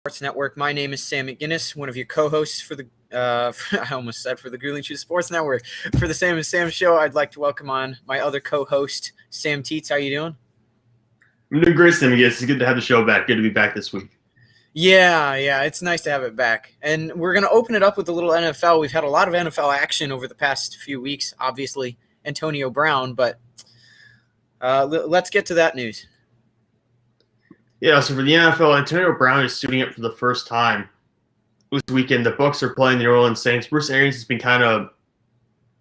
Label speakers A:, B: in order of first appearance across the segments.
A: Sports Network. My name is Sam McGinnis, one of your co-hosts for the I almost said for the Green Shoes Sports Network. For the Sam and Sam show, I'd like to welcome on my other co-host, Sam Teets. How you doing?
B: I'm doing great, Sam. Yes, it's good to have the show back. Good to be back this week.
A: Yeah, it's nice to have it back. And we're going to open it up with a little NFL. We've had a lot of NFL action over the past few weeks, obviously, Antonio Brown, but let's get to that news.
B: Yeah, so for the NFL, Antonio Brown is suiting up for the first time this weekend. The Bucs are playing the New Orleans Saints. Bruce Arians has been kind of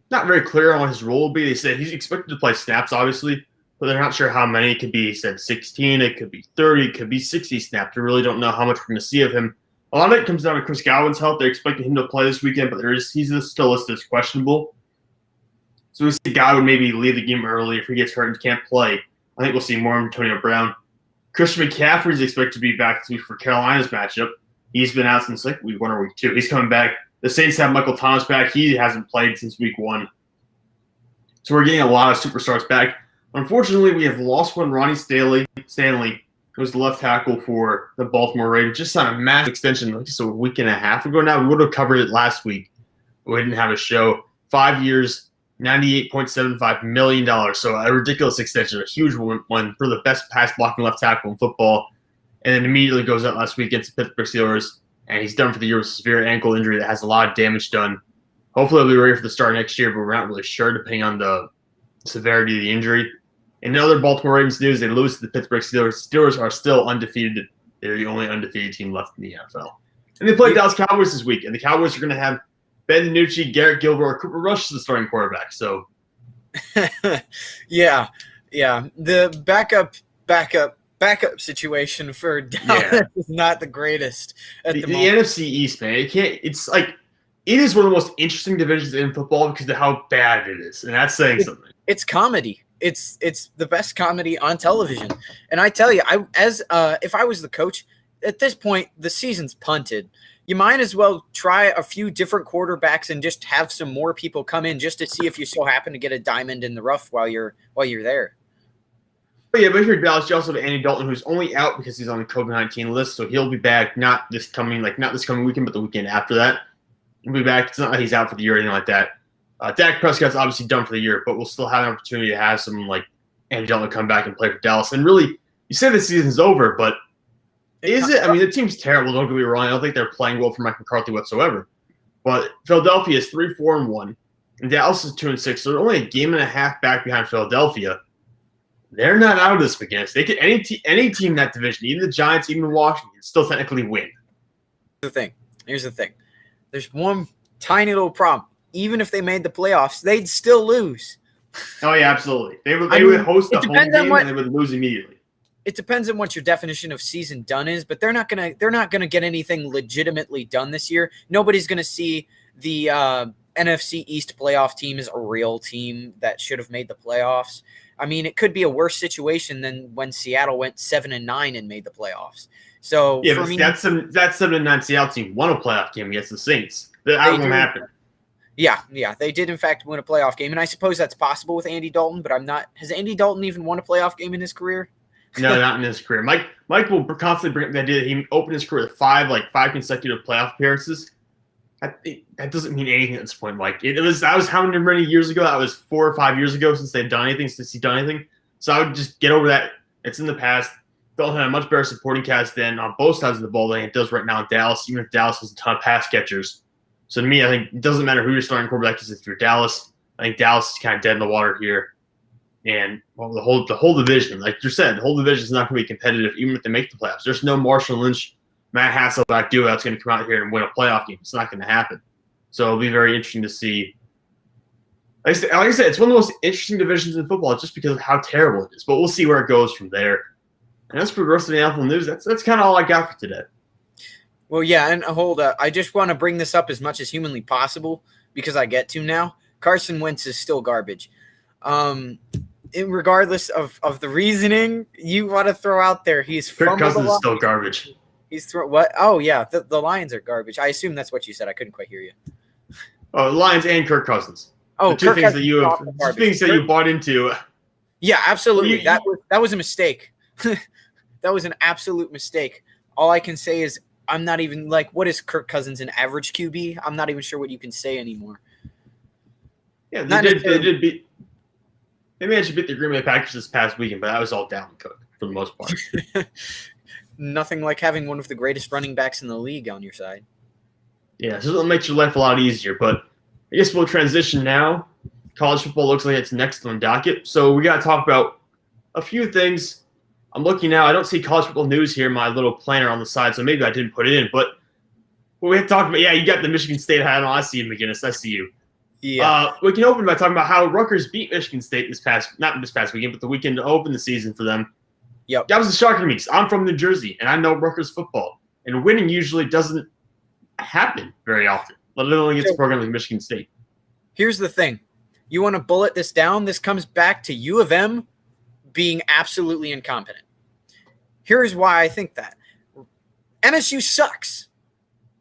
B: not very clear on what his role will be. They said he's expected to play snaps, obviously, but they're not sure how many. It could be, he said, 16, it could be 30, it could be 60 snaps. They really don't know how much we're going to see of him. A lot of it comes down to Chris Godwin's health. They're expecting him to play this weekend, but he's still listed as questionable. So we see Godwin maybe leave the game early. If he gets hurt and can't play, I think we'll see more of Antonio Brown. Christian McCaffrey is expected to be back this week for Carolina's matchup. He's been out since like week 1 or week 2. He's coming back. The Saints have Michael Thomas back. He hasn't played since week 1. So we're getting a lot of superstars back. Unfortunately, we have lost one. Ronnie Stanley, who was the left tackle for the Baltimore Ravens, just signed a massive extension a week and a half ago now. We would have covered it last week, but we didn't have a show. 5 years, $98.75 million. So a ridiculous extension, a huge one for the best pass blocking left tackle in football. And then immediately goes out last week against the Pittsburgh Steelers, and he's done for the year with a severe ankle injury that has a lot of damage done. Hopefully he'll be ready for the start next year, but we're not really sure depending on the severity of the injury. In other Baltimore Ravens news, they lose to the Pittsburgh Steelers. Steelers are still undefeated. They're the only undefeated team left in the NFL. And they play Dallas Cowboys this week, and the Cowboys are going to have Ben DiNucci, Garrett Gilbert, or Cooper Rush as the starting quarterback. So,
A: yeah. The backup situation for Dallas is not the greatest at the moment.
B: The NFC East, man, it is one of the most interesting divisions in football because of how bad it is, and that's saying something.
A: It's comedy. It's the best comedy on television, and I tell you, if I was the coach at this point, the season's punted. You might as well try a few different quarterbacks and just have some more people come in just to see if you so happen to get a diamond in the rough while you're there.
B: But if you're Dallas, you also have Andy Dalton, who's only out because he's on the COVID-19 list, so he'll be back not this coming weekend, but the weekend after that. He'll be back. It's not like he's out for the year or anything like that. Dak Prescott's obviously done for the year, but we'll still have an opportunity to have someone like Andy Dalton come back and play for Dallas. And really, you say the season's over, but is it? I mean, the team's terrible. Don't get me wrong. I don't think they're playing well for Mike McCarthy whatsoever. But Philadelphia is 3-4-1, and Dallas is 2-6. So they're only a game and a half back behind Philadelphia. They're not out of this, McGinnis. They could any team in that division, even the Giants, even Washington, still technically win.
A: Here's the thing. There's one tiny little problem. Even if they made the playoffs, they'd still lose.
B: Oh yeah, absolutely. They would host a home game and they would lose immediately.
A: It depends on what your definition of season done is, but they're not gonna get anything legitimately done this year. Nobody's gonna see the NFC East playoff team as a real team that should have made the playoffs. I mean, it could be a worse situation than when Seattle went 7-9 and made the playoffs. So
B: yeah, but that 7-9 Seattle team won a playoff game against the Saints. That won't happen.
A: Yeah, they did in fact win a playoff game, and I suppose that's possible with Andy Dalton. But has Andy Dalton even won a playoff game in his career?
B: No, not in his career. Mike will constantly bring up the idea that he opened his career with five consecutive playoff appearances. That doesn't mean anything at this point, Mike. That was how many years ago? That was 4 or 5 years ago since he's done anything. So I would just get over that. It's in the past. Dalton had a much better supporting cast than on both sides of the ball than it does right now in Dallas, even if Dallas has a ton of pass catchers. So to me, I think it doesn't matter who your starting quarterback is if you're Dallas. I think Dallas is kind of dead in the water here. And the whole division, like you said, the whole division is not going to be competitive even if they make the playoffs. There's no Marshall Lynch, Matt Hasselbeck duo that's going to come out here and win a playoff game. It's not going to happen. So it'll be very interesting to see. Like I said, it's one of the most interesting divisions in football just because of how terrible it is. But we'll see where it goes from there. And that's for the rest of the NFL news. That's kind of all I got for today.
A: Well, yeah, and hold up. I just want to bring this up as much as humanly possible because I get to now. Carson Wentz is still garbage. Regardless of the reasoning you want to throw out there, he's
B: Kirk Cousins is still garbage.
A: What? Oh, yeah, the Lions are garbage. I assume that's what you said. I couldn't quite hear you.
B: Oh, Lions and Kirk Cousins.
A: Oh,
B: the two things that you bought into.
A: Yeah, absolutely. That was a mistake. That was an absolute mistake. All I can say is I'm not even like, what is Kirk Cousins, an average QB? I'm not even sure what you can say anymore.
B: Yeah, they did beat. They managed to beat the Green Bay Packers this past weekend, but that was all Dalvin Cook for the most part.
A: Nothing like having one of the greatest running backs in the league on your side.
B: Yeah, so it makes your life a lot easier. But I guess we'll transition now. College football looks like it's next on the docket. So we got to talk about a few things. I'm looking now. I don't see college football news here in my little planner on the side, so maybe I didn't put it in. But what we have to talk about, you got the Michigan State hat on. I see you, McGinnis. I see you.
A: Yeah.
B: We can open by talking about how Rutgers beat Michigan State not this past weekend, but the weekend to open the season for them.
A: Yep.
B: That was a shocker to me because I'm from New Jersey, and I know Rutgers football. And winning usually doesn't happen very often, let alone against a program like Michigan State.
A: Here's the thing. You want to bullet this down? This comes back to U of M being absolutely incompetent. Here's why I think that. MSU sucks.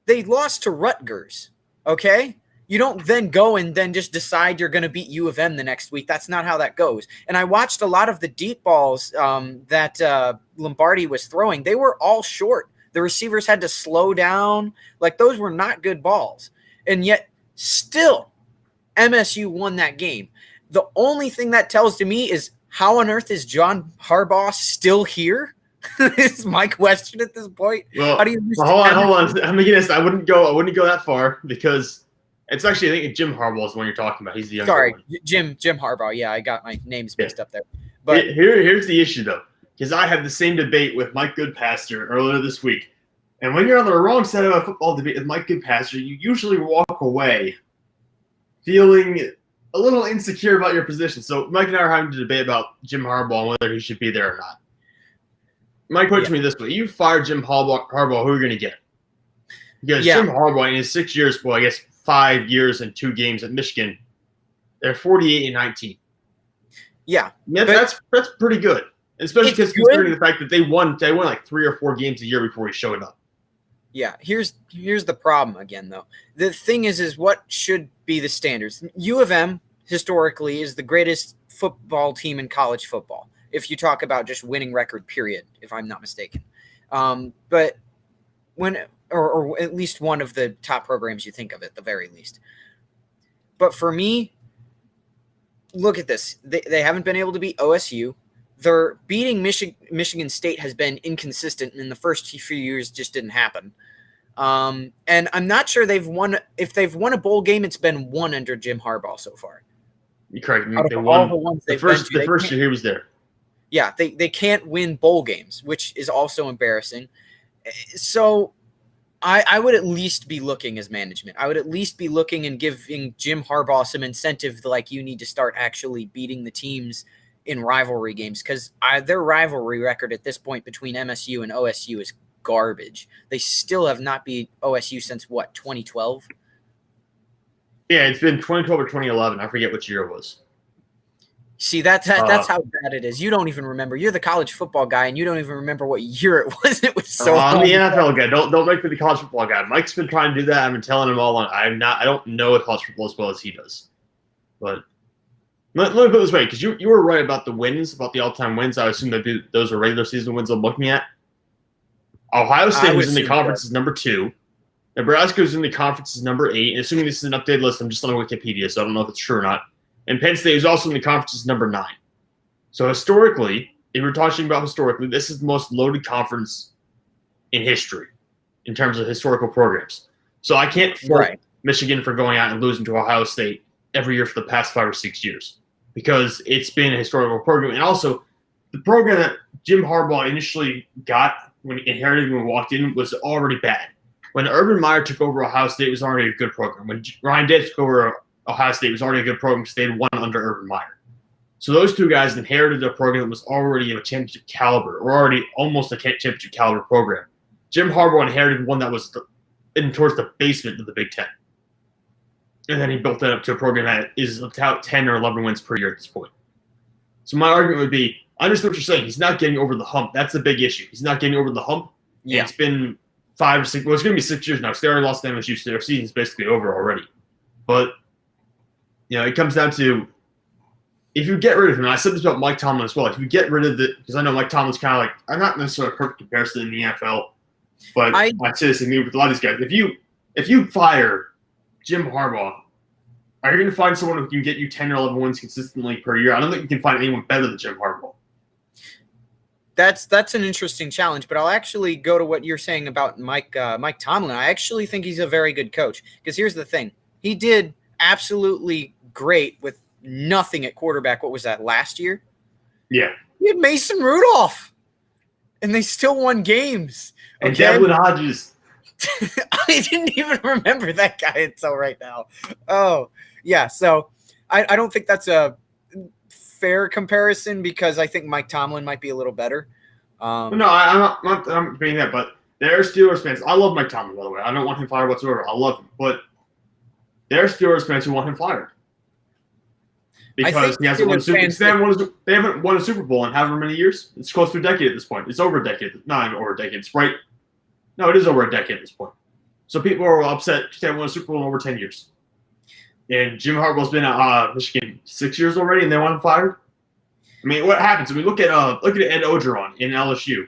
A: They lost to Rutgers, okay? You don't then go and then just decide you're going to beat U of M the next week. That's not how that goes. And I watched a lot of the deep balls that Lombardi was throwing. They were all short. The receivers had to slow down. Like, those were not good balls. And yet, still, MSU won that game. The only thing that tells to me is, how on earth is John Harbaugh still here? Is my question at this point.
B: Well,
A: how do you
B: hold on. I mean, I wouldn't go that far because it's actually, I think Jim Harbaugh is the one you're talking about. He's the younger one.
A: Jim Harbaugh. Yeah, I got my names mixed up there. But
B: here's the issue though, because I had the same debate with Mike Goodpaster earlier this week. And when you're on the wrong side of a football debate with Mike Goodpaster, you usually walk away feeling a little insecure about your position. So Mike and I are having a debate about Jim Harbaugh and whether he should be there or not. Mike put it to me this way: you fire Jim Harbaugh, who are you going to get? Because Jim Harbaugh in his 6 years, 5 years and 2 games at Michigan, they're 48-19.
A: Yeah,
B: that's pretty good, especially because considering the fact that they won like 3 or 4 games a year before he showed up.
A: Yeah, here's the problem again, though. The thing is what should be the standards? U of M historically is the greatest football team in college football, if you talk about just winning record, period, if I'm not mistaken. But or at least one of the top programs you think of at the very least. But for me, look at this. They haven't been able to beat OSU. Their beating Michigan State has been inconsistent, and in the first few years just didn't happen. And I'm not sure they've won. If they've won a bowl game, it's been one under Jim Harbaugh so far.
B: You're correct.
A: Out of all the ones they've been to,
B: the first year he was there.
A: Yeah, they can't win bowl games, which is also embarrassing. So I would at least be looking as management. I would at least be looking and giving Jim Harbaugh some incentive, like you need to start actually beating the teams in rivalry games, because their rivalry record at this point between MSU and OSU is garbage. They still have not beat OSU since, 2012?
B: Yeah, it's been 2012 or 2011. I forget which year it was.
A: See, that's how bad it is. You don't even remember. You're the college football guy, and you don't even remember what year it was. It was so.
B: I'm the NFL guy. Don't make me the college football guy. Mike's been trying to do that. I've been telling him all along. I don't know college football as well as he does. But let me put it this way, because you were right about the wins, about the all-time wins. I assume that those are regular season wins I'm looking at. Ohio State was in the conference as number 2. Nebraska was in the conference as number 8. And assuming this is an updated list, I'm just on Wikipedia, so I don't know if it's true or not. And Penn State was also in the conference as number 9. So historically, if we're talking about historically, this is the most loaded conference in history in terms of historical programs. So I can't fault Michigan for going out and losing to Ohio State every year for the past 5 or 6 years, because it's been a historical program. And also, the program that Jim Harbaugh initially got when he inherited when he walked in was already bad. When Urban Meyer took over Ohio State, it was already a good program. When Ryan Day took over Ohio State, was already a good program because they had won under Urban Meyer. So those two guys inherited a program that was already of a championship caliber, or already almost a championship caliber program. Jim Harbaugh inherited one that was towards the basement of the Big Ten. And then he built that up to a program that is about 10 or 11 wins per year at this point. So my argument would be, I understand what you're saying. He's not getting over the hump. That's the big issue. He's not getting over the hump. Yeah. It's been 5 or 6 – well, it's going to be 6 years now because they already lost to MSU, so their season's basically over already. But, it comes down to if you get rid of him, and I said this about Mike Tomlin as well, if you get rid of because I know Mike Tomlin's kind of like – I'm not necessarily a perfect comparison in the NFL But I say this with a lot of these guys. If you fire Jim Harbaugh, are you going to find someone who can get you 10 or 11 wins consistently per year? I don't think you can find anyone better than Jim Harbaugh.
A: That's an interesting challenge, but I'll actually go to what you're saying about Mike Tomlin. I actually think he's a very good coach because here's the thing. He did absolutely great with nothing at quarterback. What was that, last year?
B: Yeah.
A: He had Mason Rudolph, and they still won games.
B: Okay? And Devlin Hodges.
A: I didn't even remember that guy until right now. Oh, yeah. So I don't think that's a fair comparison because I think Mike Tomlin might be a little better.
B: No, I'm being that, but they're Steelers fans. I love Mike Tomlin, by the way. I don't want him fired whatsoever. I love him, but they're Steelers fans who want him fired because he hasn't won they haven't won a Super Bowl in however many years. It's close to a decade at this point. It's over a decade. Not over a decade. It's right. No, it is over a decade at this point. So people are upset they haven't won a Super Bowl in over 10 years. And Jim Harbaugh's been at Michigan 6 years already, and they want him fired. I mean, what happens? I mean, look at Ed Ogeron in LSU.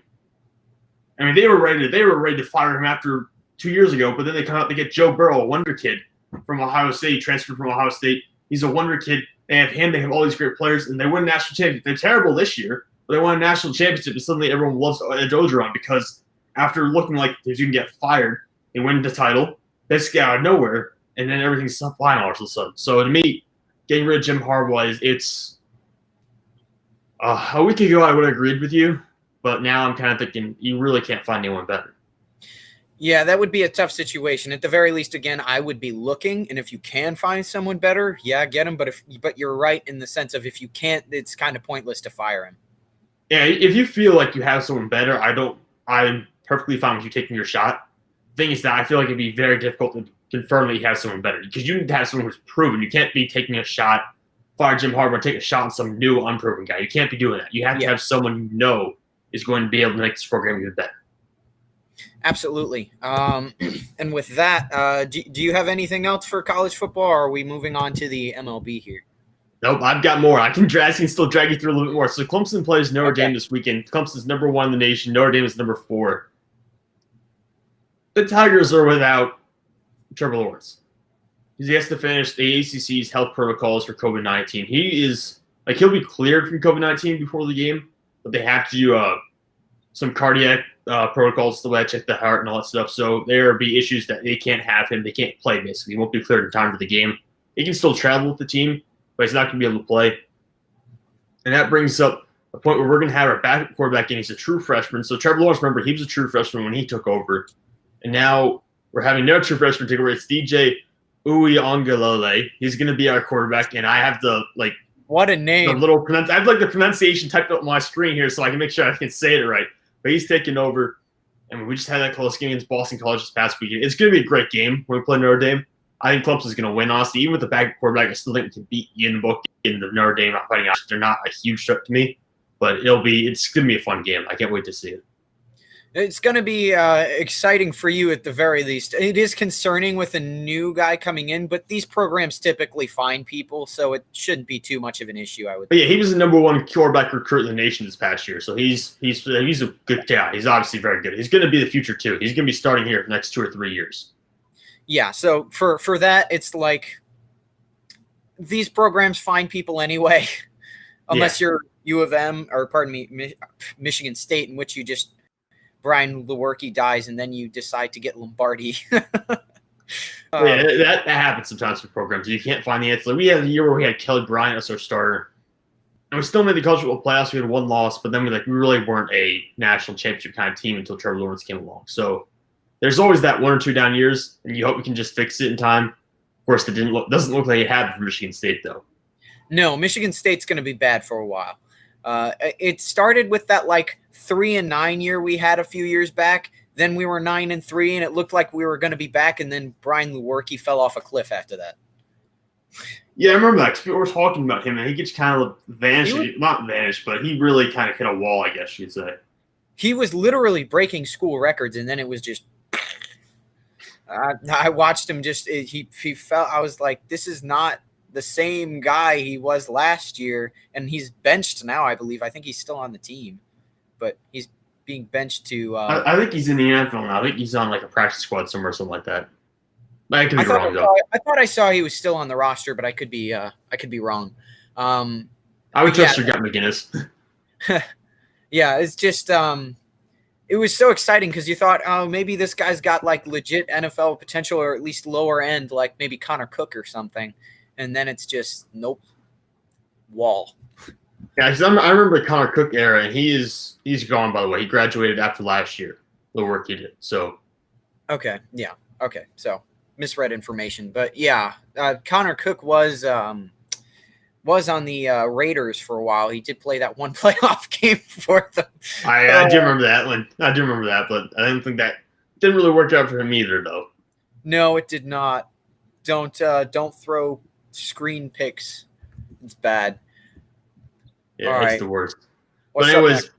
B: I mean, they were ready to fire him after 2 years ago, but then they come out, they get Joe Burrow, a wonder kid from Ohio State, transferred from Ohio State. He's a wonder kid. They have him. They have all these great players, and they win a national championship. They're terrible this year, but they won a national championship, and suddenly everyone loves Ed Ogeron because after looking like he was going to get fired, they win the title, basically out of nowhere, and then everything's fine all of a sudden. So to me, getting rid of Jim Harbaugh it's a week ago I would have agreed with you, but now I'm kind of thinking you really can't find anyone better.
A: Yeah, that would be a tough situation. At the very least, again, I would be looking, and if you can find someone better, yeah, get him. But you're right in the sense of if you can't, it's kind of pointless to fire him.
B: Yeah, if you feel like you have someone better, I'm perfectly fine with you taking your shot. The thing is that I feel like it'd be very difficult to confirm that you have someone better because you need to have someone who's proven. You can't be taking a shot, fire Jim Harbaugh, take a shot on some new, unproven guy. You can't be doing that. You have to have someone you know is going to be able to make this program even better.
A: Absolutely. And with that, do you have anything else for college football, or are we moving on to the MLB here?
B: Nope, I've got more. I can still drag you through a little bit more. So Clemson plays Notre Dame this weekend. Clemson's number 1 in the nation. Notre Dame is number 4. The Tigers are without Trevor Lawrence. He has to finish the ACC's health protocols for COVID-19. He'll be cleared from COVID-19 before the game, but they have to do some cardiac protocols to check the heart and all that stuff. So there will be issues that they can't have him. They can't play, basically. He won't be cleared in time for the game. He can still travel with the team, but he's not going to be able to play. And that brings up a point where we're going to have our backup quarterback, and he's a true freshman. So Trevor Lawrence, remember, he was a true freshman when he took over. And now we're having no true freshman take over. It's DJ Uiagalelei. He's going to be our quarterback, and I have the
A: what a name!
B: I have the pronunciation typed up on my screen here, so I can make sure I can say it right. But he's taking over, and we just had that close game against Boston College this past weekend. It's going to be a great game when we play Notre Dame. I think Clemson's going to win, honestly. Even with the backup quarterback, I still think we can beat Ian Book in the Notre Dame fighting out. They're not a huge threat to me, but it's going to be a fun game. I can't wait to see it.
A: It's going to be exciting for you at the very least. It is concerning with a new guy coming in, but these programs typically find people, so it shouldn't be too much of an issue, I would think.
B: Yeah, he was the number 1 quarterback recruit in the nation this past year, so he's a good guy. He's obviously very good. He's going to be the future, too. He's going to be starting here for the next 2 or 3 years.
A: Yeah, so for that, it's like these programs find people anyway, unless you're U of M, or pardon me, Michigan State, in which you just – Brian Lewerke dies, and then you decide to get Lombardi.
B: That happens sometimes with programs. You can't find the answer. We had a year where we had Kelly Bryant as our starter, and we still made the college football playoffs. We had 1 loss, but then we really weren't a national championship kind of team until Trevor Lawrence came along. So there's always that 1 or 2 down years, and you hope we can just fix it in time. Of course, it doesn't look like it happened for Michigan State, though.
A: No, Michigan State's going to be bad for a while. It started with that 3-9 year we had a few years back. Then we were 9-3, and it looked like we were going to be back. And then Brian Lewerke fell off a cliff after that.
B: Yeah, I remember that. People were talking about him, and he just kind of vanished. Not vanished, but he really kind of hit a wall, I guess you'd say.
A: He was literally breaking school records, and then it was just. I watched him he fell. I was like, this is not the same guy he was last year, and he's benched now, I believe. I think he's still on the team, but he's being benched to.
B: I think he's in the NFL now. I think he's on like a practice squad somewhere, something like that. I could be wrong though.
A: I thought I saw he was still on the roster, but I could be wrong.
B: I would trust your gut, McGinnis.
A: Yeah, it's just it was so exciting because you thought, oh, maybe this guy's got like legit NFL potential, or at least lower end, like maybe Connor Cook or something, and then it's just nope, wall.
B: Yeah, because I remember the Connor Cook era, and he's gone, by the way. He graduated after last year, the work he did. So,
A: okay, yeah, okay, so misread information, but yeah, Connor Cook was on the Raiders for a while. He did play that one playoff game for them.
B: I do remember that one. I do remember that, but I didn't think that didn't really work out for him either, though.
A: No, it did not. Don't throw screen picks. It's bad.
B: Yeah, it's the worst. But anyways,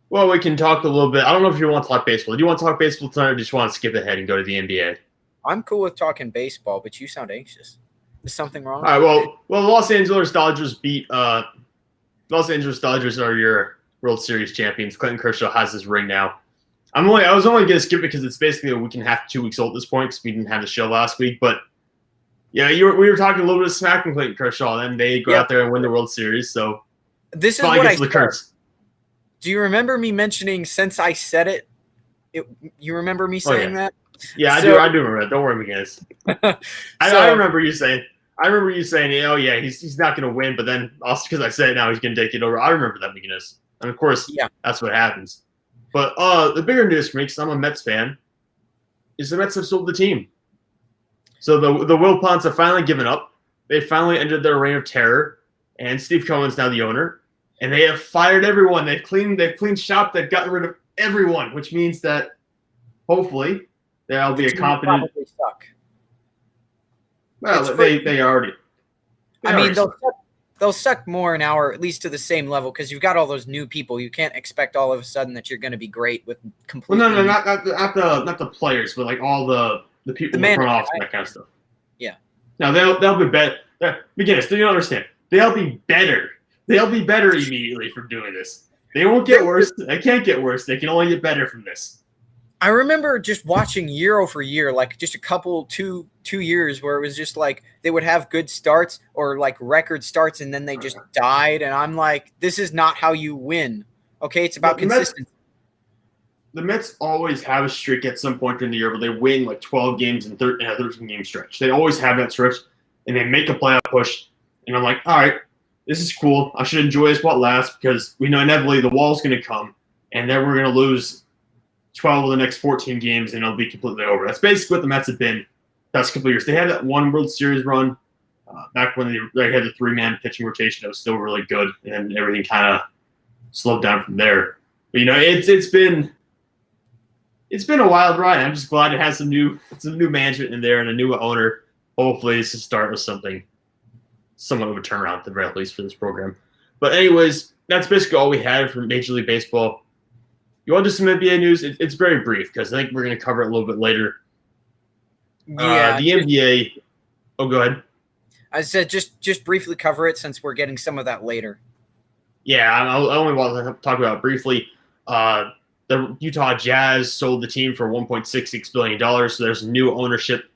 B: well, we can talk a little bit. I don't know if you want to talk baseball. Do you want to talk baseball tonight, or just want to skip ahead and go to the NBA?
A: I'm cool with talking baseball, but you sound anxious. Is something wrong?
B: All right. Well, Los Angeles Dodgers beat. Los Angeles Dodgers are your World Series champions. Clayton Kershaw has his ring now. I was only going to skip it because it's basically a week and a half, 2 weeks old at this point because we didn't have the show last week. But yeah, we were talking a little bit of smack from Clayton Kershaw, and then they go out there and win the World Series. So
A: this is what I said. Do you remember me mentioning since I said it? You remember me saying that?
B: Yeah, I do remember that. Don't worry, McGinnis. I remember you saying. Oh yeah, he's not going to win, but then also because I said it now, he's going to take it over. I remember that, McGinnis, and of course, that's what happens. But the bigger news for me, because I'm a Mets fan, is the Mets have sold the team. So the Wilpons have finally given up. They finally ended their reign of terror, and Steve Cohen's now the owner, and they have fired everyone. They've cleaned shop. They've gotten rid of everyone, which means that hopefully there'll be a competent.
A: Probably suck.
B: Well, they already.
A: They'll suck more an hour, at least to the same level, because you've got all those new people. You can't expect all of a sudden that you're going to be great with completely.
B: Well, no, not the players, but like all the people in the front office, that kind of stuff.
A: Yeah.
B: Now they'll be better. McGinnis, do you understand? They'll be better. They'll be better immediately from doing this. They won't get worse. They can't get worse. They can only get better from this.
A: I remember just watching year over year, like just a couple, two years where it was just like they would have good starts or like record starts, and then they just died. And I'm like, this is not how you win. Okay, it's about consistency.
B: The Mets always have a streak at some point during the year where they win like 12 games in a 13-game stretch. They always have that stretch, and they make a playoff push. And I'm like, all right, this is cool. I should enjoy this while it lasts because we know inevitably the wall's going to come, and then we're going to lose 12 of the next 14 games, and it'll be completely over. That's basically what the Mets have been the past couple of years. They had that one World Series run back when they had the three-man pitching rotation that was still really good, and everything kind of slowed down from there. But it's been a wild ride. I'm just glad it has some new management in there and a new owner. Hopefully, this is start with something somewhat of a turnaround at the very least for this program. But anyways, that's basically all we had from Major League Baseball. You want to do some NBA news? It's very brief because I think we're going to cover it a little bit later.
A: Yeah.
B: The NBA. Oh, go ahead.
A: I said just briefly cover it since we're getting some of that later.
B: Yeah, I only want to talk about it briefly. The Utah Jazz sold the team for $1.66 billion, so there's new ownership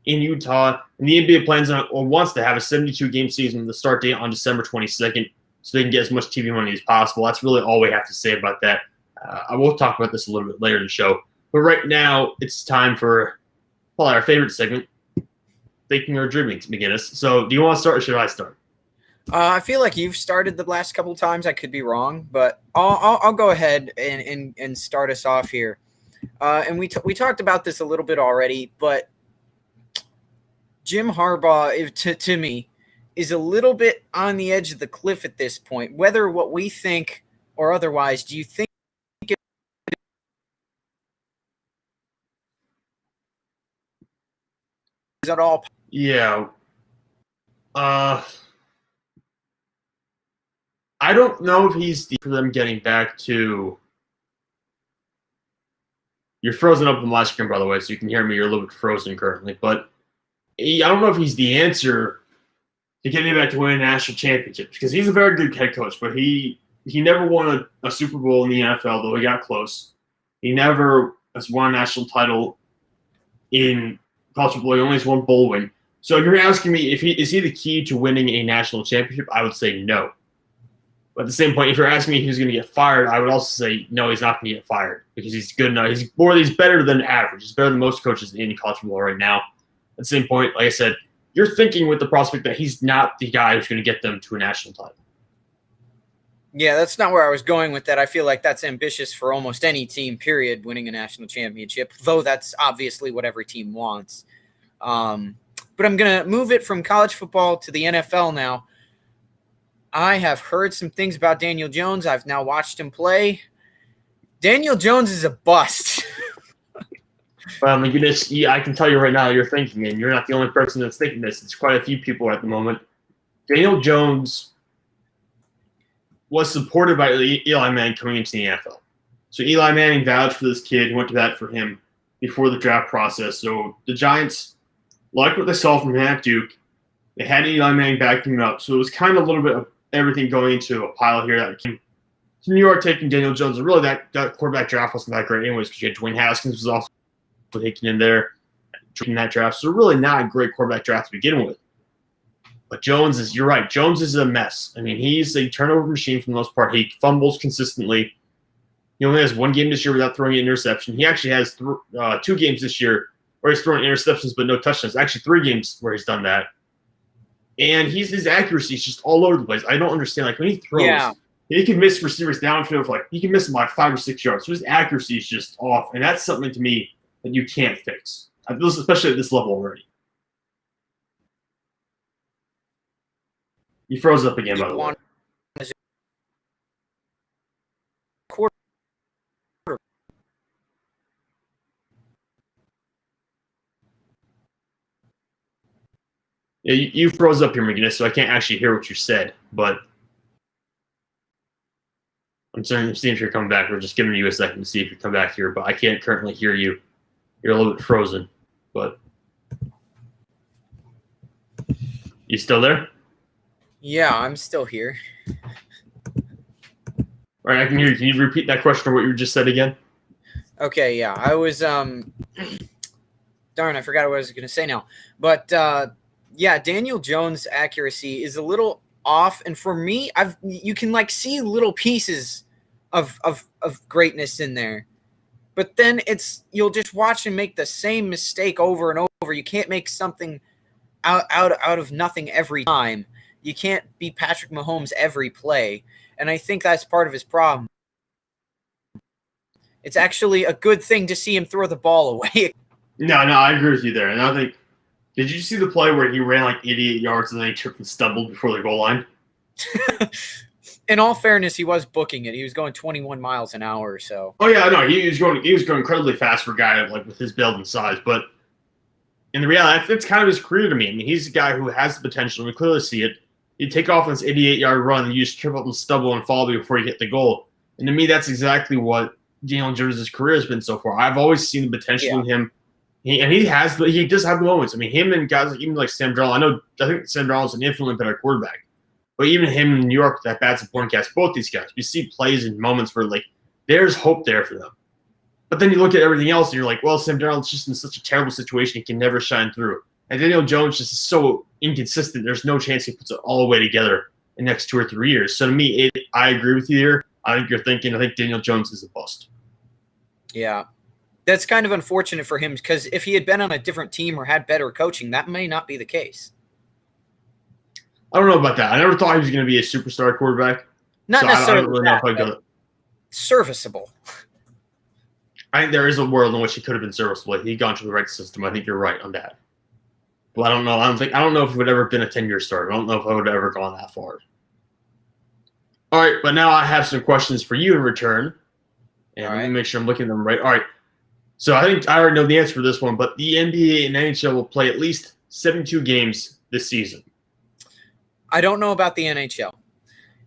B: in Utah. And the NBA wants to have a 72-game season with the start date on December 22nd so they can get as much TV money as possible. That's really all we have to say about that. I will talk about this a little bit later in the show. But right now, it's time for probably our favorite segment, Thinking or Dreaming, McGinnis. So do you want to start or should I start?
A: I feel like you've started the last couple of times. I could be wrong, but I'll go ahead and start us off here. And we talked about this a little bit already, but Jim Harbaugh, to me, is a little bit on the edge of the cliff at this point. Whether what we think or otherwise, do you think is at all?
B: Yeah. I don't know if he's for them getting back to. You're frozen up on my screen, by the way, so you can hear me. You're a little bit frozen currently, but I don't know if he's the answer to getting back to winning national championships because he's a very good head coach, but he he never won a Super Bowl in the NFL, though he got close. He never has won a national title in college football. He only has one bowl win. So if you're asking me is he the key to winning a national championship, I would say no. But at the same point, if you're asking me if he's going to get fired, I would also say no, he's not going to get fired because he's good enough. He's better than average. He's better than most coaches in college football right now. At the same point, like I said, you're thinking with the prospect that he's not the guy who's going to get them to a national title.
A: Yeah, that's not where I was going with that. I feel like that's ambitious for almost any team, period, winning a national championship, though that's obviously what every team wants. But I'm going to move it from college football to the NFL now. I have heard some things about Daniel Jones. I've now watched him play. Daniel Jones is a bust.
B: Well, McGinnis, I can tell you right now you're thinking, and you're not the only person that's thinking this. It's quite a few people at the moment. Daniel Jones was supported by Eli Manning coming into the NFL. So Eli Manning vouched for this kid. He went to bat for him before the draft process. So the Giants liked what they saw from him at Duke. They had Eli Manning backing him up. So it was kind of a little bit of everything going into a pile here that came to New York taking Daniel Jones. And really, that quarterback draft wasn't that great anyways because you had Dwayne Haskins was also taken in there in that draft. So really not a great quarterback draft to begin with. But you're right. Jones is a mess. I mean, he's a turnover machine for the most part. He fumbles consistently. He only has one game this year without throwing an interception. He actually has 2 games this year where he's throwing interceptions but no touchdowns. Actually, 3 games where he's done that. And his accuracy is just all over the place. I don't understand. Like, when he throws, he can miss receivers downfield for he can miss them by 5 or 6 yards. So his accuracy is just off. And that's something to me that you can't fix, especially at this level already. He froze up again, by the way. Yeah, you froze up here, McGinnis, so I can't actually hear what you said. But I'm seeing if you're coming back. We're just giving you a second to see if you come back here. But I can't currently hear you. You're a little bit frozen. But you still there?
A: Yeah, I'm still here.
B: All right, I can hear you. Can you repeat that question or what you just said again?
A: Okay, yeah. I was darn, I forgot what I was going to say now. But yeah, Daniel Jones' accuracy is a little off, and for me, you can see little pieces of greatness in there. But then you'll just watch him make the same mistake over and over. You can't make something out of nothing every time. You can't be Patrick Mahomes every play. And I think that's part of his problem. It's actually a good thing to see him throw the ball away.
B: No, I agree with you there. And I think, did you see the play where he ran 88 yards and then he tripped and stumbled before the goal line?
A: In all fairness, he was booking it. He was going 21 miles an hour or so.
B: Oh yeah, no, he was going incredibly fast for a guy with his build and size. But in the reality, it's kind of his career to me. I mean, he's a guy who has the potential. We clearly see it. You take off on this 88-yard run, and you just trip up and stumble and fall before you hit the goal. And to me, that's exactly what Daniel Jones' career has been so far. I've always seen the potential in him. He does have the moments. I mean, him and guys even like Sam Darnold. I think Sam Darnold's an infinitely better quarterback. But even him in New York, that bad supporting cast, both these guys, you see plays and moments where there's hope there for them. But then you look at everything else and you're like, well, Sam Darnold's just in such a terrible situation, he can never shine through. And Daniel Jones just is so inconsistent. There's no chance he puts it all the way together in the next 2 or 3 years. So to me, I agree with you here. I think I think Daniel Jones is a bust.
A: Yeah. That's kind of unfortunate for him because if he had been on a different team or had better coaching, that may not be the case.
B: I don't know about that. I never thought he was going to be a superstar quarterback.
A: Not necessarily.
B: I don't really know if I go.
A: Serviceable.
B: I think there is a world in which he could have been serviceable. He'd gone to the right system. I think you're right on that. But I don't know. I don't know if it would ever been a 10-year starter. I don't know if I would have ever gone that far. All right, but now I have some questions for you in return. And let me make sure I'm looking at them right. All right. So I think I already know the answer for this one, but the NBA and NHL will play at least 72 games this season.
A: I don't know about the NHL.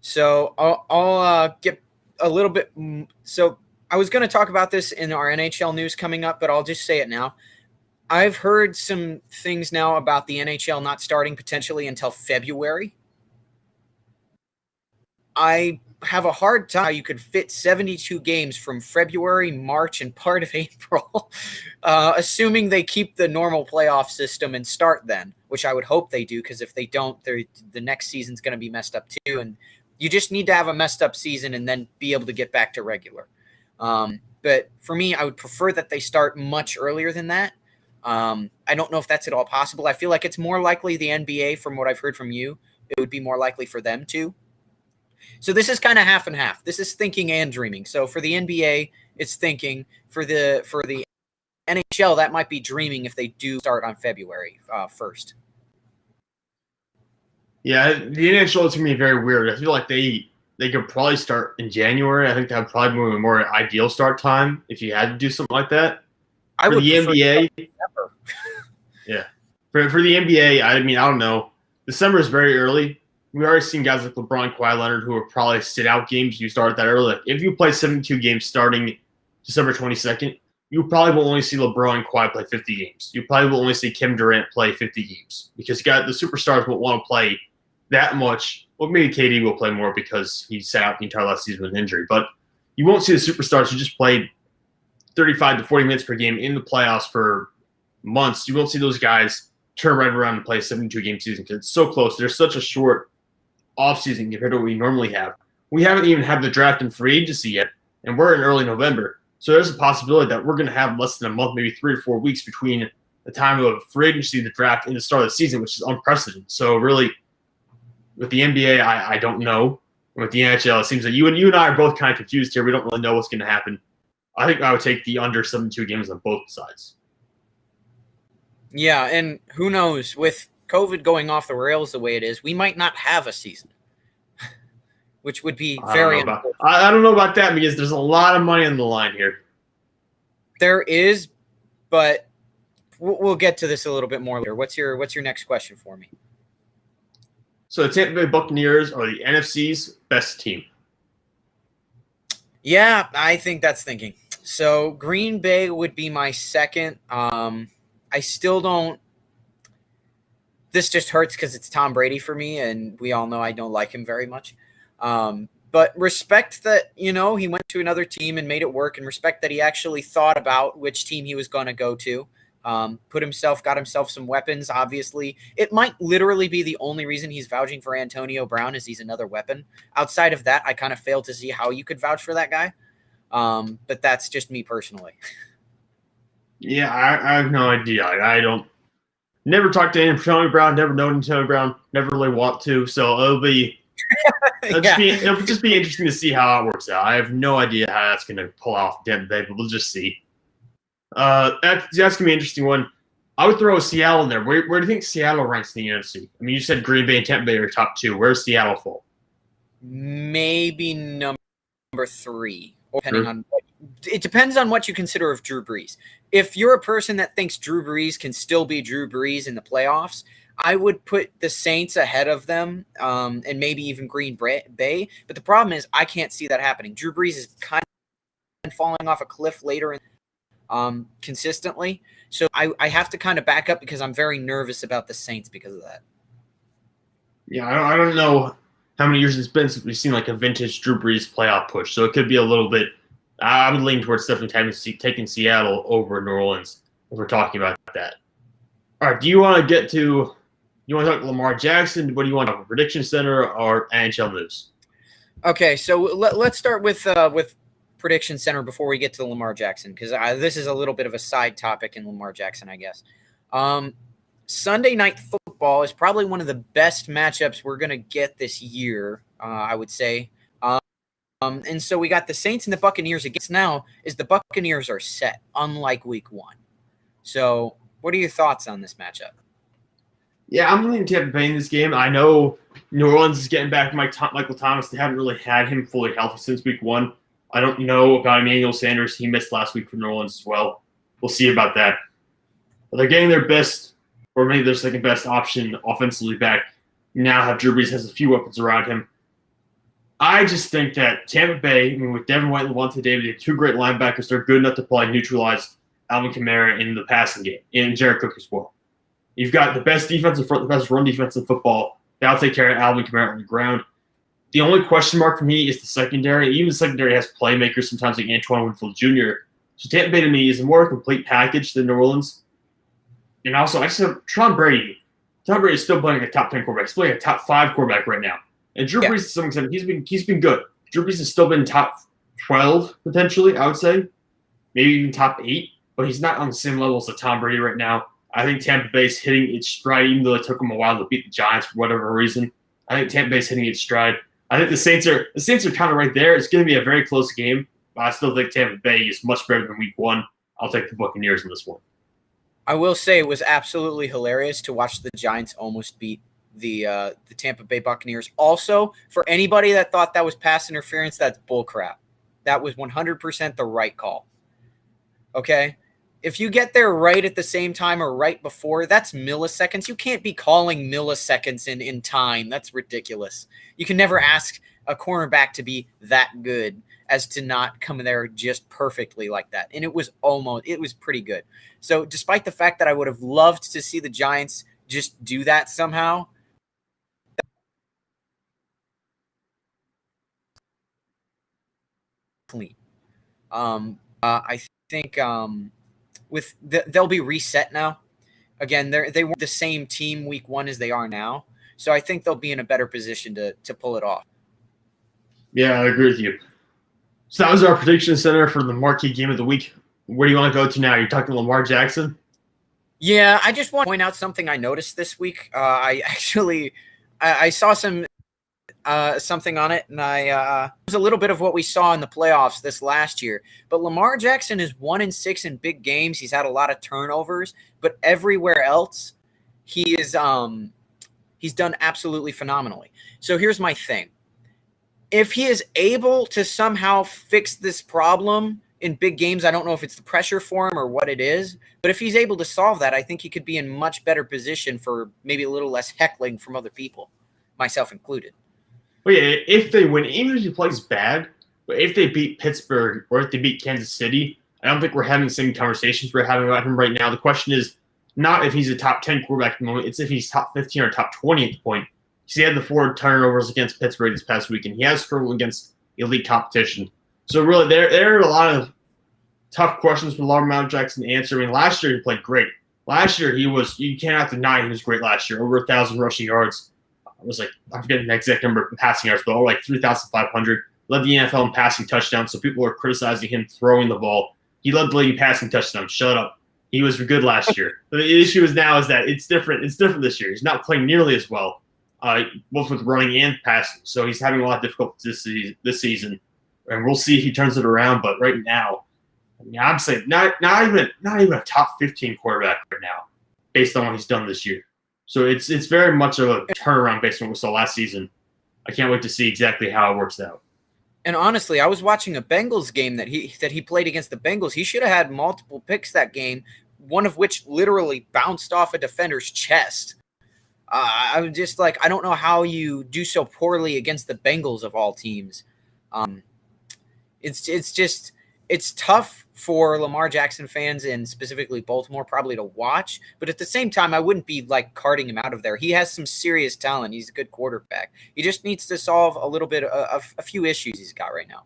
A: So I'll get a little bit. So I was going to talk about this in our NHL news coming up, but I'll just say it now. I've heard some things now about the NHL not starting potentially until February. I have a hard time how you could fit 72 games from February, March, and part of April, assuming they keep the normal playoff system and start then, which I would hope they do, because if they don't, the next season's going to be messed up too. And you just need to have a messed up season and then be able to get back to regular. But for me, I would prefer that they start much earlier than that. I don't know if that's at all possible. I feel like it's more likely the NBA, from what I've heard from you, it would be more likely for them to. So this is kind of half and half. This is thinking and dreaming. So for the NBA, it's thinking. For the NHL, that might be dreaming if they do start on February 1st.
B: Yeah, the NHL is going to be very weird. I feel like they could probably start in January. I think that would probably be a more ideal start time if you had to do something like that. For the NBA, yeah. For the NBA, I mean, I don't know. December is very early. We already seen guys like LeBron, Kawhi Leonard, who are probably sit-out games. You start that early. Like, if you play 72 games starting December 22nd, you probably will only see LeBron and Kawhi play 50 games. You probably will only see Kevin Durant play 50 games because the superstars won't want to play that much. Well, maybe KD will play more because he sat out the entire last season with an injury. But you won't see the superstars who just played 35 to 40 minutes per game in the playoffs for months. You won't see those guys turn right around and play a 72-game season because it's so close. There's such a short offseason compared to what we normally have. We haven't even had the draft and free agency yet, and we're in early November. So there's a possibility that we're going to have less than a month, maybe 3 or 4 weeks between the time of free agency, the draft, and the start of the season, which is unprecedented. So really, with the NBA, I don't know. And with the NHL, it seems that you and I are both kind of confused here. We don't really know what's going to happen. I think I would take the under 72 games on both sides.
A: Yeah, and who knows, with COVID going off the rails the way it is, we might not have a season, which would be very unfortunate.
B: I don't know about that because there's a lot of money on the line here.
A: There is, but we'll get to this a little bit more later. What's your next question for me?
B: So the Tampa Bay Buccaneers are the NFC's best team.
A: Yeah, I think that's thinking. So Green Bay would be my second. I still don't. This just hurts because it's Tom Brady for me, and we all know I don't like him very much. But respect that, he went to another team and made it work, and respect that he actually thought about which team he was going to go to. Got himself some weapons, obviously. It might literally be the only reason he's vouching for Antonio Brown is he's another weapon. Outside of that, I kind of fail to see how you could vouch for that guy. But that's just me personally. Yeah,
B: I have no idea. I don't never talked to Antonio Brown, never known Antonio Brown, never really want to. So it'll just be interesting to see how it works out. I have no idea how that's going to pull off Tampa Bay, but we'll just see. That's going to be an interesting one. I would throw Seattle in there. Where do you think Seattle ranks in the NFC? I mean, you said Green Bay and Tampa Bay are top 2. Where's Seattle fall?
A: Maybe number 3, depending on it depends on what you consider of Drew Brees. If you're a person that thinks Drew Brees can still be Drew Brees in the playoffs, I would put the Saints ahead of them, and maybe even Green Bay. But the problem is I can't see that happening. Drew Brees is kind of falling off a cliff later consistently. So I have to kind of back up because I'm very nervous about the Saints because of that.
B: Yeah, I don't know how many years it's been since we've seen like a vintage Drew Brees playoff push. So it could be a little bit. I would lean towards definitely taking Seattle over New Orleans if we're talking about that. All right, do you want to get to – you want to talk Lamar Jackson? What do you want to talk, Prediction Center or NHL News?
A: Okay, so let's start with Prediction Center before we get to Lamar Jackson because this is a little bit of a side topic in Lamar Jackson, I guess. Sunday Night Football is probably one of the best matchups we're going to get this year, I would say. And so we got the Saints and the Buccaneers against now is the Buccaneers are set, unlike week 1. So what are your thoughts on this matchup?
B: Yeah, I'm leaning Tampa Bay in this game. I know New Orleans is getting back Michael Thomas. They haven't really had him fully healthy since week 1. I don't know about Emmanuel Sanders. He missed last week for New Orleans as well. We'll see about that. But they're getting their best, or maybe their second best option offensively back. Now have Drew Brees has a few weapons around him. I just think that Tampa Bay, with Devin White and Levante David, they have 2 great linebackers. They're good enough to probably neutralize Alvin Kamara in the passing game, and Jared Cook as well. You've got the best defensive front, the best run defense in football. That'll take care of Alvin Kamara on the ground. The only question mark for me is the secondary. Even the secondary has playmakers sometimes like Antoine Winfield Jr. So Tampa Bay to me is a more complete package than New Orleans. And also, I just have Tom Brady. Tom Brady is still playing a top 10 quarterback. He's playing a top 5 quarterback right now. And Drew Brees, to some extent, he's been good. Drew Brees has still been top 12 potentially, I would say, maybe even top 8. But he's not on the same level as the Tom Brady right now. I think Tampa Bay's hitting its stride, even though it took them a while to beat the Giants for whatever reason. I think Tampa Bay's hitting its stride. I think the Saints are kind of right there. It's going to be a very close game, but I still think Tampa Bay is much better than Week 1. I'll take the Buccaneers in this one.
A: I will say it was absolutely hilarious to watch the Giants almost beat the Tampa Bay Buccaneers. Also, for anybody that thought that was pass interference, that's bullcrap. That was 100% the right call. Okay? If you get there right at the same time or right before, that's milliseconds. You can't be calling milliseconds in time. That's ridiculous. You can never ask a cornerback to be that good as to not come in there just perfectly like that. And it was pretty good. So despite the fact that I would have loved to see the Giants just do that somehow, clean. I think they'll be reset now. Again, they weren't the same team Week 1 as they are now. So I think they'll be in a better position to pull it off.
B: Yeah, I agree with you. So that was our prediction center for the marquee game of the week. Where do you want to go to now? You're talking Lamar Jackson?
A: Yeah, I just want to point out something I noticed this week. I saw something on it, and it was a little bit of what we saw in the playoffs this last year. But Lamar Jackson is 1-6 in big games. He's had a lot of turnovers, but everywhere else, he's done absolutely phenomenally. So here's my thing. If he is able to somehow fix this problem in big games, I don't know if it's the pressure for him or what it is, but if he's able to solve that, I think he could be in much better position for maybe a little less heckling from other people, myself included.
B: Well, yeah, if they win, even if he plays bad, but if they beat Pittsburgh or if they beat Kansas City, I don't think we're having the same conversations we're having about him right now. The question is not if he's a top 10 quarterback at the moment, it's if he's top 15 or top 20 at the point. He had the 4 turnovers against Pittsburgh this past week, and he has struggled against elite competition. So really, there are a lot of tough questions for Lamar Jackson to answer. I mean, last year he played great. Last year you cannot deny he was great last year. Over 1,000 rushing yards. It was like, I'm forgetting the exact number of passing yards, but like 3,500. Led the NFL in passing touchdowns, so people are criticizing him throwing the ball. He led the league in passing touchdowns. Shut up. He was good last year. The issue is now is that it's different. It's different this year. He's not playing nearly as well. Both with running and passing. So he's having a lot of difficulty this season. And we'll see if he turns it around. But right now, I mean, I'm saying not even a top 15 quarterback right now, based on what he's done this year. So it's very much of a turnaround based on what we saw last season. I can't wait to see exactly how it works out.
A: And honestly, I was watching a Bengals game that he played against the Bengals. He should have had multiple picks that game, one of which literally bounced off a defender's chest. I was just like, I don't know how you do so poorly against the Bengals of all teams. It's tough for Lamar Jackson fans and specifically Baltimore probably to watch, but at the same time, I wouldn't be like carting him out of there. He has some serious talent. He's a good quarterback. He just needs to solve a little bit of a few issues he's got right now.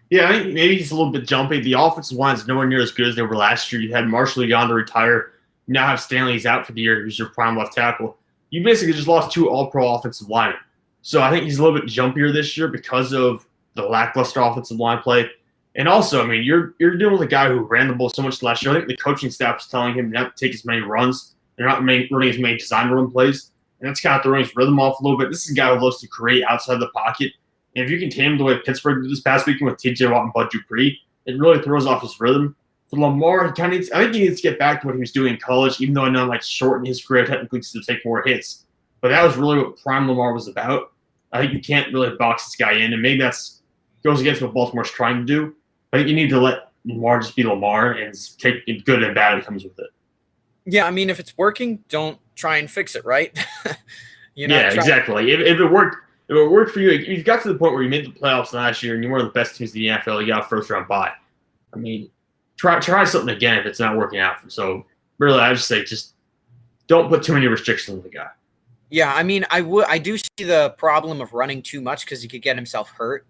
B: Yeah, I think maybe he's a little bit jumpy. The offensive line is nowhere near as good as they were last year. You had Marshall Yonder retire. You now have Stanley's out for the year, who's your prime left tackle. You basically just lost 2 all-pro offensive linemen. So I think he's a little bit jumpier this year because of the lackluster offensive line play. And also, I mean, you're dealing with a guy who ran the ball so much last year. I think the coaching staff is telling him not to take as many runs. They're not running as many design run plays. And that's kind of throwing his rhythm off a little bit. This is a guy who loves to create outside the pocket. And if you can tame him the way Pittsburgh did this past weekend with T.J. Watt and Bud Dupree, it really throws off his rhythm. For Lamar, I think he needs to get back to what he was doing in college, even though I know like shorten his career technically to take more hits. But that was really what prime Lamar was about. I think you can't really box this guy in, and maybe that's goes against what Baltimore's trying to do. I think you need to let Lamar just be Lamar and take it good and bad that comes with it.
A: Yeah, I mean, if it's working, don't try and fix it, right?
B: Exactly. If it worked for you, you got to the point where you made the playoffs last year and you're one of the best teams in the NFL, you got a first-round bye. I mean, try something again if it's not working out. So, really, I just say just don't put too many restrictions on the guy.
A: Yeah, I mean, I do see the problem of running too much because he could get himself hurt.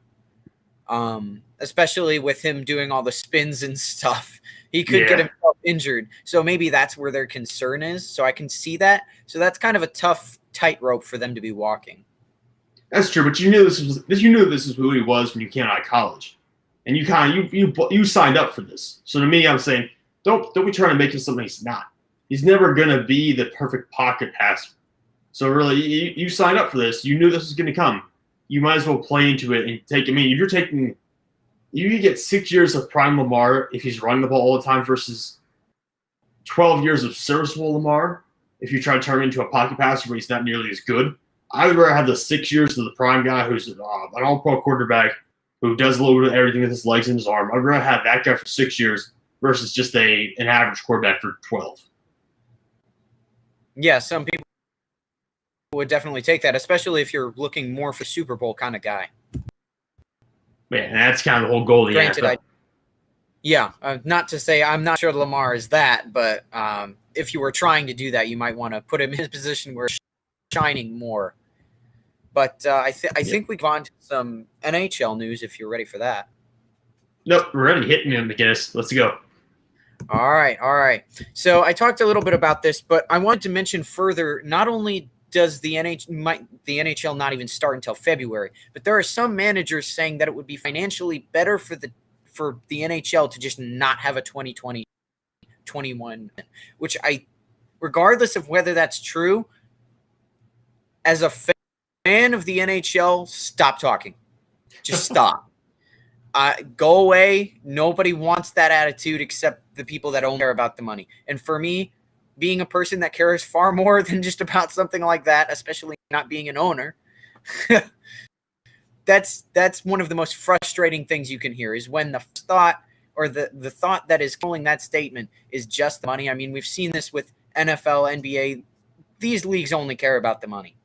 A: Especially with him doing all the spins and stuff, he could get
B: Yeah,
A: himself injured. So maybe that's where their concern is. So I can see that. So that's kind of a tough tightrope for them to be walking.
B: that's true. But you knew this was who he was when you came out of college, and you signed up for this. So to me, I'm saying don't be trying to make him something he's not. He's never gonna be the perfect pocket passer. So really, you signed up for this. You knew this was going to come. You might as well play into it and take. I mean, if you're taking, you get 6 years of prime Lamar if he's running the ball all the time versus 12 years of serviceable Lamar if you try to turn him into a pocket passer where he's not nearly as good. I would rather have the 6 years of the prime guy who's an all-pro quarterback who does a little bit of everything with his legs and his arm. I'd rather have that guy for 6 years versus just an average quarterback for 12.
A: Yeah, some people would definitely take that, especially if you're looking more for Super Bowl kind of guy.
B: Man, that's kind of the whole goal of the NFL.
A: Not to say I'm not sure Lamar is that, but if you were trying to do that, you might want to put him in his position where he's shining more. But I think we go on to some NHL news if you're ready for that.
B: Nope, we're ready. Hit me, McGinnis. Let's go.
A: All right. So I talked a little bit about this, but I wanted to mention further, not only does the NHL not even start until February, but there are some managers saying that it would be financially better for the NHL to just not have a 2020-21, which regardless of whether that's true, as a fan of the NHL, stop talking. Just stop. Go away. Nobody wants that attitude except the people that don't care about the money. And for me, being a person that cares far more than just about something like that, especially not being an owner, that's one of the most frustrating things you can hear is when the thought or the thought that is calling that statement is just the money. I mean, we've seen this with NFL, NBA. These leagues only care about the money.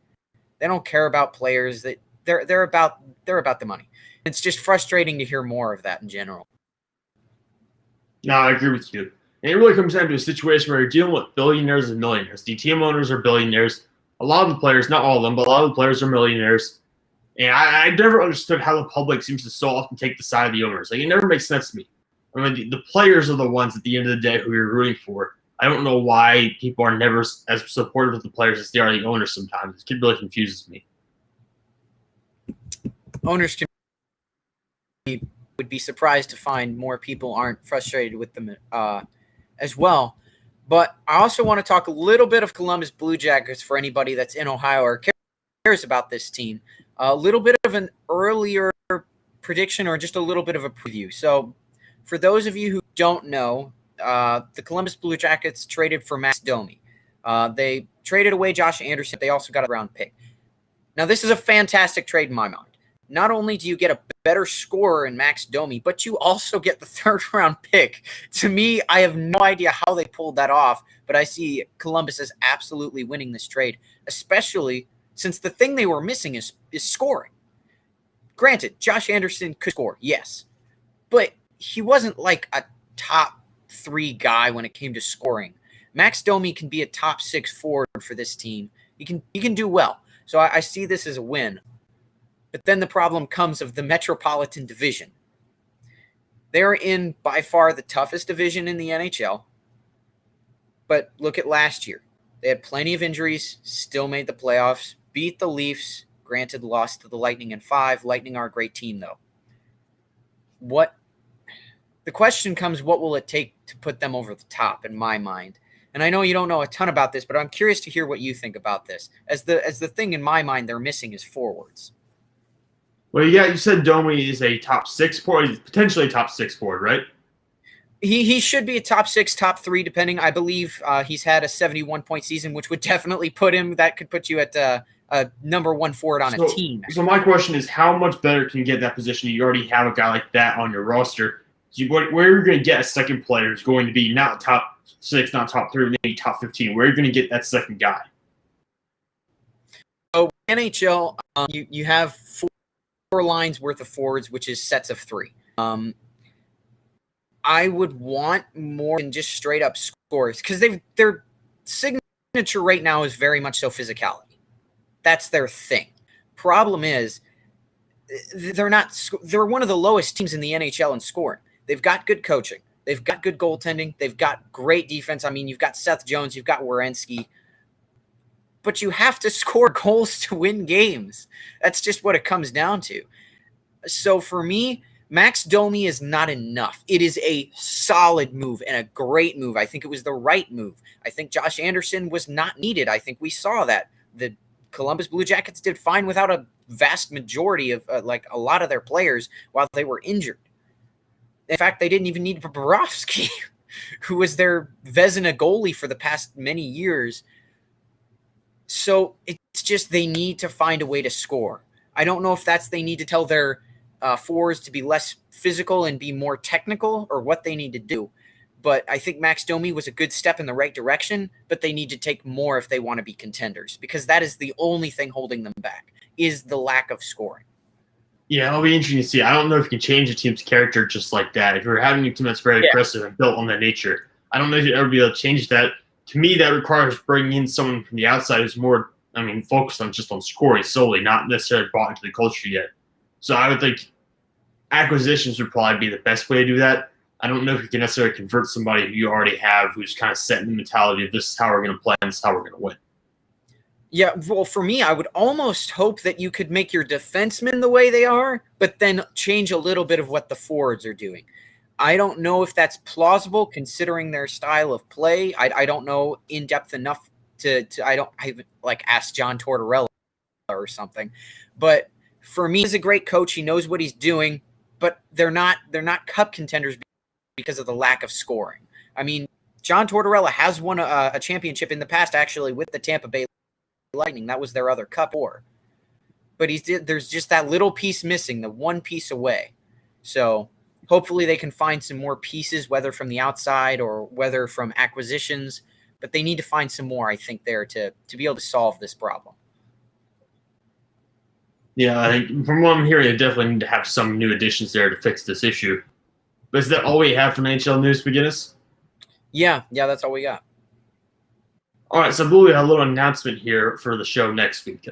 A: They don't care about players. That they're about the money. It's just frustrating to hear more of that in general.
B: No, I agree with you. And it really comes down to a situation where you're dealing with billionaires and millionaires. The team owners are billionaires. A lot of the players, not all of them, but a lot of the players are millionaires. And I never understood how the public seems to so often take the side of the owners. Like, it never makes sense to me. I mean, the players are the ones at the end of the day who you're rooting for. I don't know why people are never as supportive of the players as they are the owners sometimes. It really confuses me.
A: Owners would be surprised to find more people aren't frustrated with them as well. But I also want to talk a little bit of Columbus Blue Jackets for anybody that's in Ohio or cares about this team. A little bit of an earlier prediction or just a little bit of a preview. So for those of you who don't know, the Columbus Blue Jackets traded for Max Domi. They traded away Josh Anderson. They also got a round pick. Now, this is a fantastic trade in my mind. Not only do you get a better scorer in Max Domi, but you also get the third-round pick. To me, I have no idea how they pulled that off, but I see Columbus as absolutely winning this trade, especially since the thing they were missing is scoring. Granted, Josh Anderson could score, yes, but he wasn't like a top 3 guy when it came to scoring. Max Domi can be a top 6 forward for this team. He can do well. So I see this as a win. But then the problem comes of the Metropolitan Division. They're in by far the toughest division in the NHL. But look at last year. They had plenty of injuries, still made the playoffs, beat the Leafs, granted lost to the Lightning in 5. Lightning are a great team, though. The question comes, what will it take to put them over the top, in my mind? And I know you don't know a ton about this, but I'm curious to hear what you think about this. As the thing in my mind they're missing is forwards.
B: Well, yeah, you said Domi is a top 6 forward, potentially a top 6 forward, right?
A: He should be a top 6, top 3, depending. I believe he's had a 71-point season, which would definitely put him. That could put you at a number 1 forward on a team.
B: So my question is, how much better can you get that position? You already have a guy like that on your roster. Where are you going to get a second player who's going to be not top 6, not top 3, maybe top 15? Where are you going to get that second guy?
A: So NHL, you have 4 lines worth of forwards, which is sets of 3. I would want more than just straight up scores because their signature right now is very much so physicality. That's their thing. Problem is, they're one of the lowest teams in the NHL in scoring. They've got good coaching. They've got good goaltending. They've got great defense. I mean, you've got Seth Jones, you've got Werenski, but you have to score goals to win games. That's just what it comes down to. So for me, Max Domi is not enough. It is a solid move and a great move. I think it was the right move. I think Josh Anderson was not needed. I think we saw that. The Columbus Blue Jackets did fine without a vast majority of like a lot of their players while they were injured. In fact, they didn't even need Bobrovsky, who was their Vezina goalie for the past many years. So it's just they need to find a way to score. I don't know if they need to tell their forwards to be less physical and be more technical or what they need to do. But I think Max Domi was a good step in the right direction, but they need to take more if they want to be contenders, because that is the only thing holding them back, is the lack of scoring.
B: Yeah, it'll be interesting to see. I don't know if you can change a team's character just like that. If you're having a team that's very aggressive and built on that nature, I don't know if you'd ever be able to change that. To me, that requires bringing in someone from the outside who's more, focused on just on scoring solely, not necessarily bought into the culture yet. So I would think acquisitions would probably be the best way to do that. I don't know if you can necessarily convert somebody who you already have who's kind of set in the mentality of this is how we're going to play and this is how we're going to win.
A: Yeah, well, for me, I would almost hope that you could make your defensemen the way they are, but then change a little bit of what the forwards are doing. I don't know if that's plausible considering their style of play. I don't know in depth enough to I haven't like asked John Tortorella or something. But for me, he's a great coach. He knows what he's doing, but they're not cup contenders because of the lack of scoring. I mean, John Tortorella has won a championship in the past, actually, with the Tampa Bay Lightning. That was their other cup war. But there's just that little piece missing, the one piece away. So hopefully they can find some more pieces, whether from the outside or whether from acquisitions. But they need to find some more, I think, there to be able to solve this problem.
B: Yeah, I think from what I'm hearing, they definitely need to have some new additions there to fix this issue. But is that all we have from NHL News, McGinnis?
A: Yeah, that's all we got.
B: All right, so I believe we have a little announcement here for the show next week.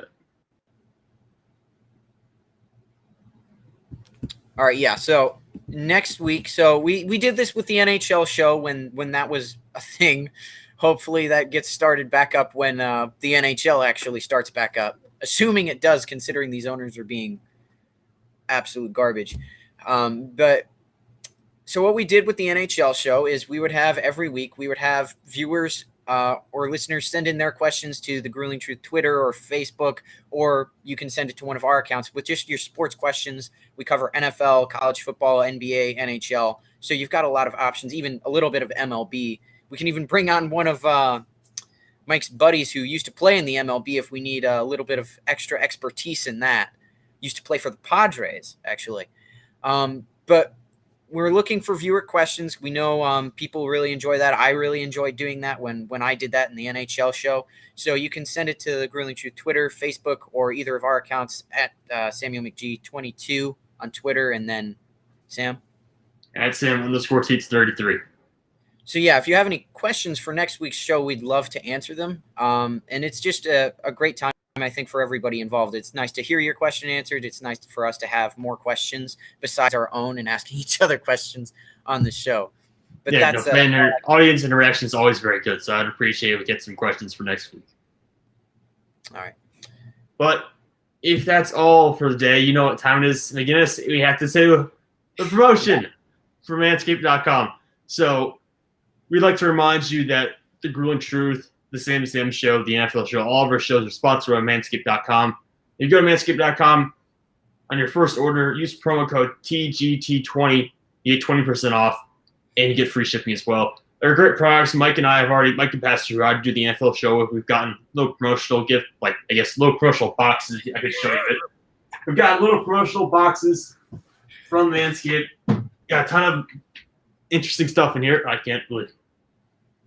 A: All right, yeah. So next week, so we did this with the NHL show when that was a thing. Hopefully that gets started back up when the NHL actually starts back up, assuming it does, considering these owners are being absolute garbage. But so what we did with the NHL show is we would have every week, we would have viewers or listeners send in their questions to the Grueling Truth Twitter or Facebook, or you can send it to one of our accounts with just your sports questions. We cover NFL, college football, NBA, NHL. So you've got a lot of options, even a little bit of MLB. We can even bring on one of Mike's buddies who used to play in the MLB if we need a little bit of extra expertise in that. Used to play for the Padres, actually. But we're looking for viewer questions. We know people really enjoy that. I really enjoyed doing that when I did that in the NHL show. So you can send it to the Grueling Truth Twitter, Facebook, or either of our accounts at Samuel McG22 on Twitter. And then Sam?
B: At Sam_Teets 33.
A: So yeah, if you have any questions for next week's show, we'd love to answer them. And it's just a great time, I think, for everybody involved. It's nice to hear your question answered. It's nice for us to have more questions besides our own and asking each other questions on the show. But
B: yeah,
A: that's
B: audience interaction is always very good, so I'd appreciate if we get some questions for next week.
A: All right.
B: But if that's all for the day, you know what time it is. McGinnis, we have to say the promotion for Manscaped.com. So we'd like to remind you that the Grueling Truth, the Sam Show, the NFL Show, all of our shows are sponsored by Manscaped.com. If you go to Manscaped.com, on your first order, use promo code TGT20. You get 20% off, and you get free shipping as well. They're great products. Mike and Pastor, who I do the NFL Show with, we've gotten little promotional gift, little promotional boxes. I could show you it. We've got little promotional boxes from Manscaped. Got a ton of interesting stuff in here. I can't believe it.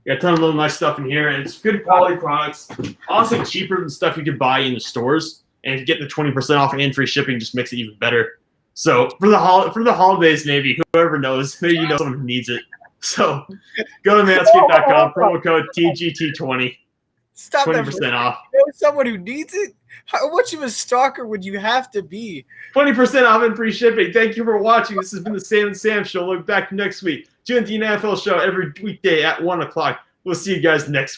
B: Got a ton of little nice stuff in here, and it's good quality products. Also cheaper than stuff you could buy in the stores. And if you get the 20% off and free shipping, just makes it even better. So for the holidays, maybe, whoever knows, maybe you know someone who needs it. So go to Manscaped.com, promo code TGT20,
A: Stop
B: 20% off.
A: You know someone who needs it? How much of a stalker would you have to be?
B: 20% off and free shipping. Thank you for watching. This has been the Sam and Sam Show. Look back next week. Tune in to the NFL Show every weekday at 1 o'clock. We'll see you guys next week.